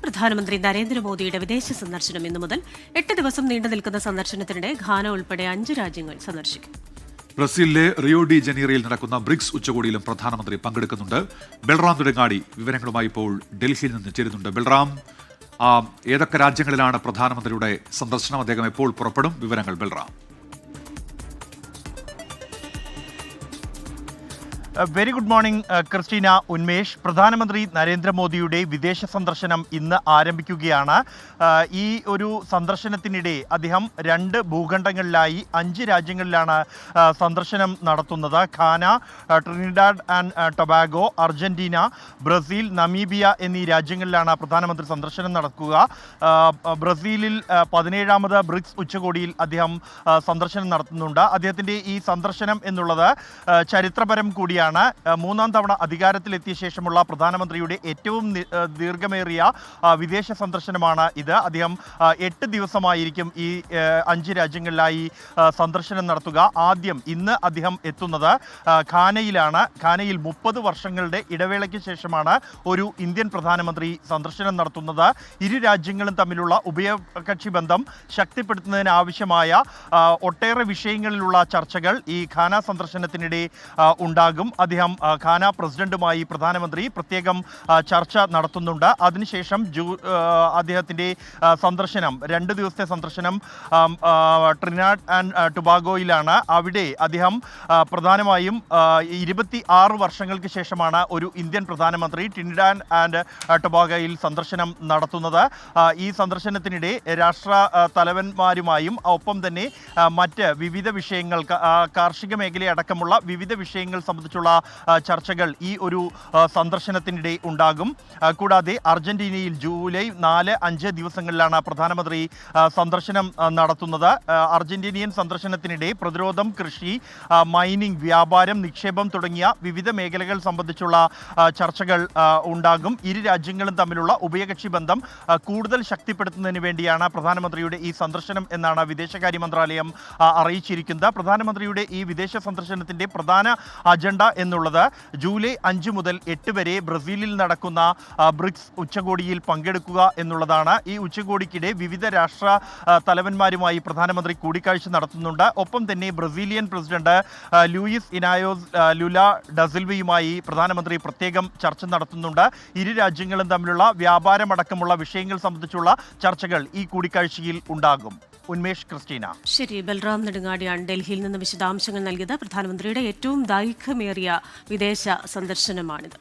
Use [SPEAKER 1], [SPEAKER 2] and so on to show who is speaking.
[SPEAKER 1] പ്രധാനമന്ത്രി നരേന്ദ്രമോദിയുടെ വിദേശ സന്ദർശനം ഇന്നു മുതൽ 8 ദിവസം നീണ്ടു നിൽക്കുന്ന സന്ദർശനത്തിനിടെ ഘാന ഉൾപ്പെടെ 5 രാജ്യങ്ങൾ സന്ദർശിക്കും.
[SPEAKER 2] ബ്രസീലിലെ റിയോ ഡി ജനീറയിൽ നടക്കുന്ന ബ്രിക്സ് ഉച്ചകോടിയിലും പ്രധാനമന്ത്രി പങ്കെടുക്കുന്നുണ്ട്. ബൽറാം നെടുങ്ങാടി വിവരങ്ങളുമായി ഇപ്പോൾ ഡൽഹിയിൽ നിന്ന് ചേരുന്നുണ്ട്. ബൽറാം, ഏതൊക്കെ രാജ്യങ്ങളിലാണ് പ്രധാനമന്ത്രിയുടെ സന്ദർശനം? അദ്ദേഹം എപ്പോൾ പുറപ്പെടും? വിവരങ്ങൾ Balram.
[SPEAKER 3] Very good morning Christina, Unmesh. പ്രധാനമന്ത്രി നരേന്ദ്രമോദിയുടെ വിദേശ സന്ദർശനം ഇന്ന് ആരംഭിക്കുകയാണ്. ഈ ഒരു സന്ദർശനത്തിനിടെ അദ്ദേഹം 2 ഭൂഖണ്ഡങ്ങളിലായി 5 രാജ്യങ്ങളിലാണ് സന്ദർശനം നടത്തുന്നത്. Ghana, Trinidad and Tobago, Argentina, Brazil, Namibia എന്നീ രാജ്യങ്ങളിലാണ് പ്രധാനമന്ത്രി സന്ദർശനം നടക്കുക. ബ്രസീലിൽ 17ാമത് ബ്രിക്സ് ഉച്ചകോടിയിൽ അദ്ദേഹം സന്ദർശനം നടത്തുന്നുണ്ട്. അദ്ദേഹത്തിൻ്റെ ഈ സന്ദർശനം എന്നുള്ളത് ചരിത്രപരം കൂടിയാണ്. 3ാം തവണ അധികാരത്തിലെത്തിയ ശേഷമുള്ള പ്രധാനമന്ത്രിയുടെ ഏറ്റവും ദീർഘമേറിയ വിദേശ സന്ദർശനമാണ് ഇത്. അദ്ദേഹം 8 ദിവസമായിരിക്കും ഈ 5 രാജ്യങ്ങളിലായി സന്ദർശനം നടത്തുക. ആദ്യം ഇന്ന് അദ്ദേഹം എത്തുന്നത് ഘാനയിലാണ്. ഘാനയിൽ 30 വർഷങ്ങളുടെ ഇടവേളയ്ക്ക് ശേഷമാണ് ഒരു ഇന്ത്യൻ പ്രധാനമന്ത്രി സന്ദർശനം നടത്തുന്നത്. ഇരു രാജ്യങ്ങളും തമ്മിലുള്ള ഉഭയകക്ഷി ബന്ധം ശക്തിപ്പെടുത്തുന്നതിനാവശ്യമായ ഒട്ടേറെ വിഷയങ്ങളിലുള്ള ചർച്ചകൾ ഈ ഘാന സന്ദർശനത്തിനിടെ ഉണ്ടാകും. അദ്ദേഹം ഘാന പ്രസിഡന്റുമായി പ്രധാനമന്ത്രി പ്രത്യേകം ചർച്ച നടത്തുന്നുണ്ട്. അതിനുശേഷം അദ്ദേഹത്തിൻ്റെ സന്ദർശനം 2 ദിവസത്തെ സന്ദർശനം ട്രിനിഡാഡ് ആൻഡ് ടൊബാഗോയിലാണ്. അവിടെ അദ്ദേഹം പ്രധാനമായും 26 വർഷങ്ങൾക്ക് ശേഷമാണ് ഒരു ഇന്ത്യൻ പ്രധാനമന്ത്രി ട്രിനിഡാഡ് ആൻഡ് ടൊബാഗോയിൽ സന്ദർശനം നടത്തുന്നത്. ഈ സന്ദർശനത്തിനിടെ രാഷ്ട്ര തലവന്മാരുമായും ഒപ്പം തന്നെ മറ്റ് വിവിധ വിഷയങ്ങൾ, കാർഷിക മേഖലയടക്കമുള്ള വിവിധ വിഷയങ്ങൾ സംബന്ധിച്ചുള്ള ചർച്ചകൾ ഈ ഒരു സന്ദർശനത്തിനിടെ ഉണ്ടാകും. കൂടാതെ അർജന്റീനയിൽ ജൂലൈ 4-5 ദിവസങ്ങളിലാണ് പ്രധാനമന്ത്രി സന്ദർശനം നടത്തുന്നത്. അർജന്റീനിയൻ സന്ദർശനത്തിനിടെ പ്രതിരോധം, കൃഷി, മൈനിങ്, വ്യാപാരം, നിക്ഷേപം തുടങ്ങിയ വിവിധ മേഖലകൾ സംബന്ധിച്ചുള്ള ചർച്ചകൾ ഉണ്ടാകും. ഇരു രാജ്യങ്ങളും തമ്മിലുള്ള ഉഭയകക്ഷി ബന്ധം കൂടുതൽ ശക്തിപ്പെടുത്തുന്നതിന് വേണ്ടിയാണ് പ്രധാനമന്ത്രിയുടെ ഈ സന്ദർശനം എന്നാണ് വിദേശകാര്യ മന്ത്രാലയം അറിയിച്ചിരിക്കുന്നത്. പ്രധാനമന്ത്രിയുടെ ഈ വിദേശ സന്ദർശനത്തിൻ്റെ പ്രധാന അജണ്ട എന്നുള്ളത് ജൂലൈ 5 മുതൽ 8 വരെ ബ്രസീലിൽ നടക്കുന്ന ബ്രിക്സ് ഉച്ചകോടിയിൽ പങ്കെടുക്കുക എന്നുള്ളതാണ്. ഈ ഉച്ചകോടിക്കിടെ വിവിധ രാഷ്ട്ര തലവന്മാരുമായി പ്രധാനമന്ത്രി കൂടിക്കാഴ്ച നടത്തുന്നുണ്ട്. ഒപ്പം തന്നെ ബ്രസീലിയൻ പ്രസിഡന്റ് ലൂയിസ് ഇനായോസ് ലുല ഡസിൽവയുമായി പ്രധാനമന്ത്രി പ്രത്യേകം ചർച്ച നടത്തുന്നുണ്ട്. ഇരു രാജ്യങ്ങളും തമ്മിലുള്ള വ്യാപാരമടക്കമുള്ള വിഷയങ്ങൾ സംബന്ധിച്ചുള്ള ചർച്ചകൾ ഈ കൂടിക്കാഴ്ചയിൽ ഉണ്ടാകും. ഉന്മേഷ്, ക്രിസ്റ്റീന.
[SPEAKER 1] ശരി, ബൽറാം നെടുങ്ങാടിയാണ് ഡൽഹിയിൽ നിന്ന് വിശദാംശങ്ങൾ നൽകിയത്. പ്രധാനമന്ത്രിയുടെ ഏറ്റവും ദൈർഘ്യമേറിയ വിദേശ സന്ദർശനമാണിത്.